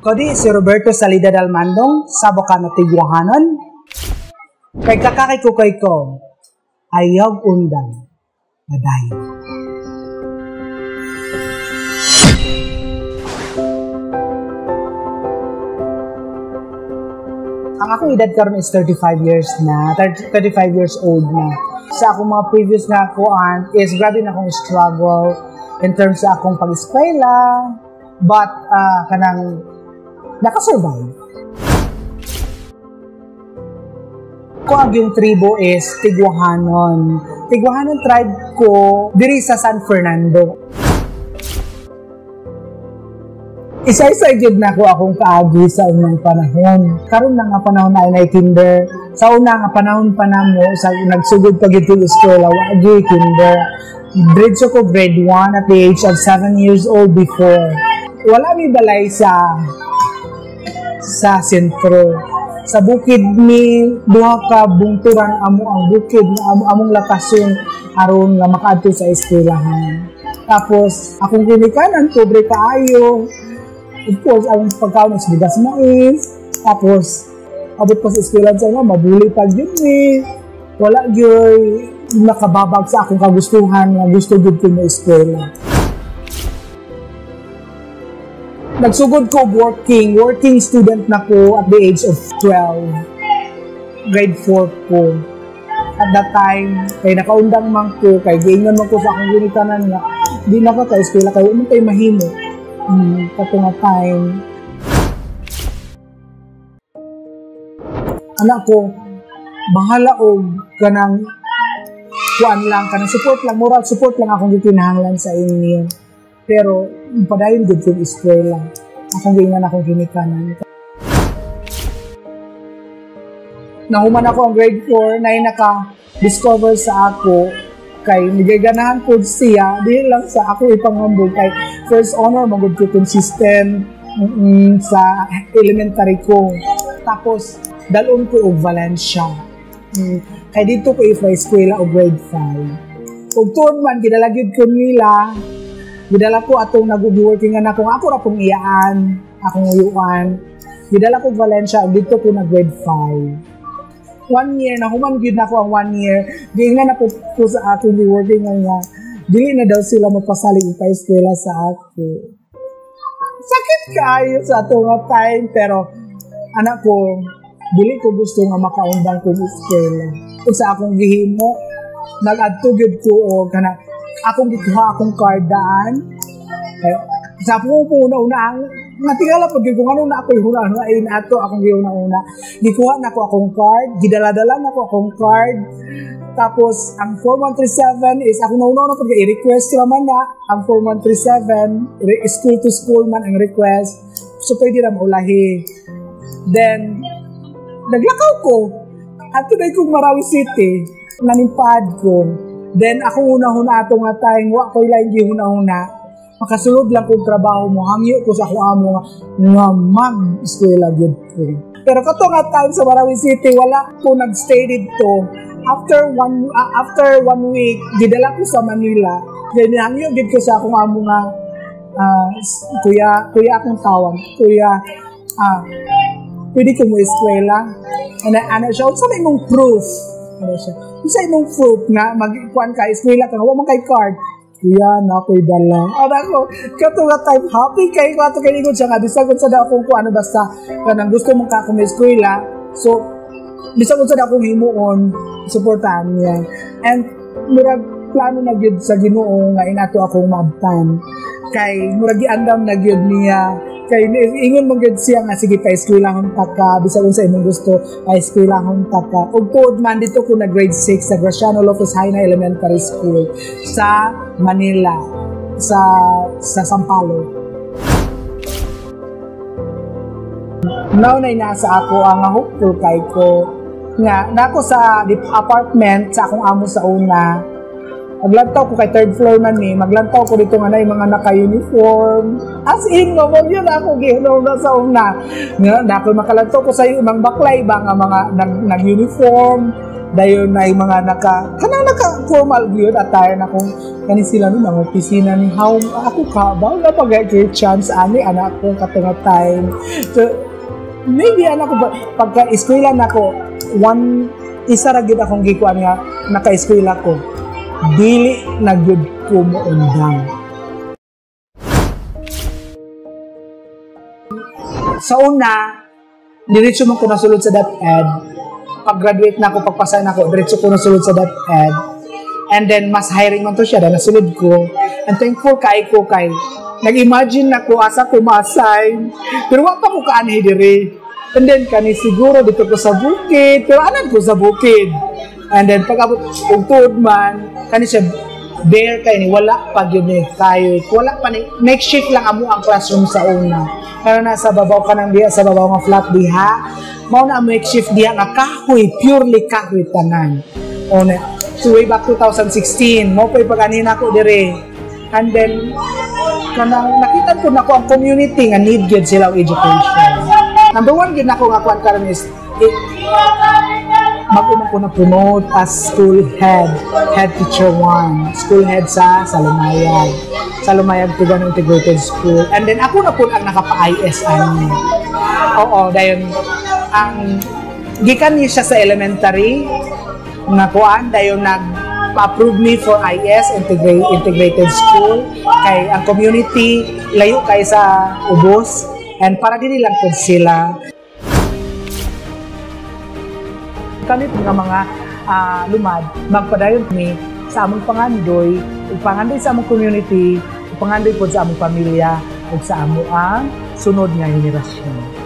Kodi si Roberto Salida Dalmandong sa Bocano Tigwahanon. Kay kakakay ko ayaw undang maday. Ang akong edad karon is 35 years na, 35 years old na. Sa akong mga previous na kuan is grabe na akong struggle in terms sa akong pag-eskwela, but kanang nakasurvive. Ko yung tribo is Tigwahanon. Tigwahanon tribe ko diri sa San Fernando. Isa-isa gid na ko akong kaagi sa unang panahon. Karon na nga panahon na ay kinder. Sa una nga panahon pa namo sa nagsugod pa gid ko eskwela wa gyud kinder. Grade ko grade 1 at the age of 7 years old before. Wala mi balay sa sentro. Sa bukid ni duha ka bungturan amo ang bukid na among lakason aron nga makaadto sa eskwelahan. Tapos akong ginikanan pobre kaayo. Of course, ang pagkaon is bigas mais. Tapos, abot pa sa eskwela sa nga, mabuli pag yun eh. Wala yun nakababag sa akong kagustuhan na gusto yun ko na eskwela. Nagsugod ko working student na ko at the age of 12. Grade 4 ko. At that time, kay nakaundang man ko, kay gaingan man ko sa akong ginikanan nga, di na ka eskwela kayo, ano tayo mahimo? Katong time. Anak ko, bahala og kanang kuan lang, kanang support lang, moral support lang akong gikinahanglan sa inyo. Pero, padayon gud kong eskwela. Akong gingan akong ginikanan. Nahuman ako ang grade 4 na naka-discover sa ako kay nagaganahan po siya, di lang sa ako ipangambog kay first honor, magod ko consistent sa elementary ko. Tapos, dalon ko og Valencia. Kay dito ko ipa-eskwela og grade 5. Ug tuon man, gidalagid ko nila, gidala ko atong nag-workingan akong ako ra pong iyaan, akong uyuan. Gidala ko Valencia, ug dito ko na grade 5. 1 year, nahuman gyud na ako ang 1 year. Giingan ako ko sa akin rewarding nga, dili na daw sila mapasalig ipa-eskwela sa ako. Sakit kayo sa ato nga time, pero anak ko, dili ko gusto nga makaundang kong eskwela. Kung sa akong gihimo, nag-adto gyud ko o kana akong gikuha akong cardaan. Sa akong una-una nga tingala pag kung ano na ako huna-hunain ato akong gihuna-una. Gikuha na ko akong card, gidala-dala na ko akong card. Tapos ang 4137 is ako nauna pag i-request sila man na ang 4137 school to school man ang request. So pwede na maulahi. Then naglakaw ko. Ato na kong Marawi City, nanimpad ko. Then ako una-huna ato nga tayong wa ko ilang gihuna-huna. Makasulod lang kong trabaho mo, hangyo ko sa akong amo nga mag-eskwela gyud ko. Pero kato nga time sa Marawi City, wala ko nag-stay dito. After one week, gidala ko sa Manila. Then hangyo gyud ko sa akong amo nga kuya akong tawag. Kuya, pwede ko mo eskwela. Ano siya, unsa may mong proof? Ano siya? Unsa imong proof nga magkuan ka eskwela ka, wa man kay card. Kuya, na ako'y dala. Anak ko, kato nga time, happy kayo ato kayo ko siya nga. Bisagod sa daw kung ano basta kanang gusto mong kakong eskwela. So, bisagod sa daw kong himuon, supportahan niya. And, murag plano na gyud sa Ginoo nga inato akong mabtan. Kay, murag giandam na gyud niya. Kay, ingon mong gyud siya nga, sige pa eskwelahon taka, bisagod sa imong gusto, pa eskwelahon taka. Ug tuod man, dito ko na grade 6 sa Graciano Lopez Haina Elementary School sa Manila, sa Sampaloc. Now na nasa ako ang hopeful kay ko nga nako sa apartment sa akong amo sa una. Maglantaw ko kay third floor man ni, maglantaw ko dito nga na yung mga naka-uniform. As in, mamag yun ako gihulaw na sa una. Nga, nako makalantaw ko sa ibang baklay ba nga mga nag-uniform, dayon na mga naka-formal yun attire na kung kani sila nun ang opisina ni how ako ka ba na pag-get chance ani anak ko katunga time. So maybe anak ko pagka-eskwela na ko isa ra gyud akong gikuan nga naka-eskwela ko dili na gyud ko mo undang. Sa una, diretso man ko nasulod sa DepEd. Pag-graduate na ako, pagpasa na ako, diretso ko nasulod sa DepEd. And then, mas hiring man to siya, dahil nasulod ko. And thankful kay nag-imagine na ko, asa ko ma-assign. Pero wala pa ko kaanay dire. And then, kani siguro dito ko sa bukid. Pero anan ko sa bukid. And then, pag-abot, kung tuod man, kani siya, bare kayo ni, wala pa yun eh, kayo. Wala pa ni, makeshift lang amo ang classroom sa una. Pero nasa babaw ka ng diha, sa babaw nga flat diha, mao na makeshift diha nga kahoy, purely kahoy tanan. O na, so way back 2016, mo pa ipaganin ako dire. And then, kanang nakita ko na ko ang community nga need gyud sila og education. Number one gyud nako nga kuan karon is mag-una ko na promote as school head teacher 1, school head sa Salumayag Tugan Integrated School. And then ako na po ang nakapa-IS ani. Oo, dayon ang gikan niya siya sa elementary na kuan dayon nag-approve me for IS Integrated School kay ang community layo kay sa ubos and para dili lang pud sila kanit mga lumad magpadayon kami sa among pangandoy sa among community, pangandoy po sa among pamilya ug sa amo ang sunod nga henerasyon.